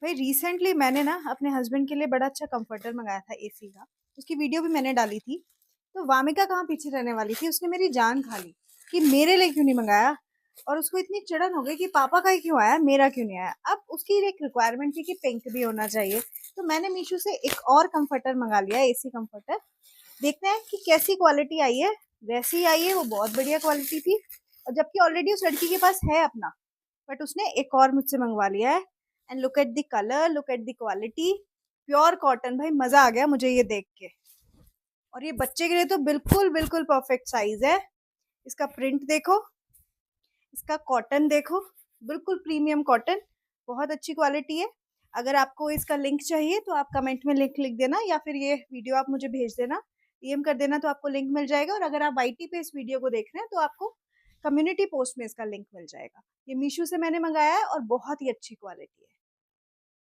भाई रिसेंटली मैंने ना अपने हस्बैंड के लिए बड़ा अच्छा कंफर्टर मंगाया था एसी का। उसकी वीडियो भी मैंने डाली थी। तो वामिका कहाँ पीछे रहने वाली थी, उसने मेरी जान खा ली कि मेरे लिए क्यों नहीं मंगाया। और उसको इतनी चिड़न हो गई कि पापा का ही क्यों आया, मेरा क्यों नहीं आया। अब उसकी एक रिक्वायरमेंट थी कि पिंक भी होना चाहिए। तो मैंने मीशो से एक और कंफर्टर मंगा लिया, एसी कंफर्टर। देखते हैं कि कैसी क्वालिटी आई है। वैसी ही आई है, वो बहुत बढ़िया क्वालिटी थी। और जबकि ऑलरेडी उस लड़की के पास है अपना, बट उसने एक और मुझसे मंगवा लिया है। And look at the colour, look at the quality. Pure cotton, भाई मजा आ गया मुझे ये देख के। और ये बच्चे के लिए तो बिल्कुल बिल्कुल परफेक्ट साइज है। इसका प्रिंट देखो, इसका कॉटन देखो, बिल्कुल प्रीमियम कॉटन, बहुत अच्छी क्वालिटी है। अगर आपको इसका लिंक चाहिए तो आप कमेंट में लिंक लिख देना, या फिर ये वीडियो आप मुझे भेज देना, डीएम कर देना, तो आपको लिंक मिल जाएगा। और अगर आप वाईटी पे इस वीडियो को देख रहे हैं तो आपको कम्युनिटी पोस्ट में इसका लिंक मिल जाएगा। ये मीशो से मैंने मंगाया है और बहुत ही अच्छी क्वालिटी है।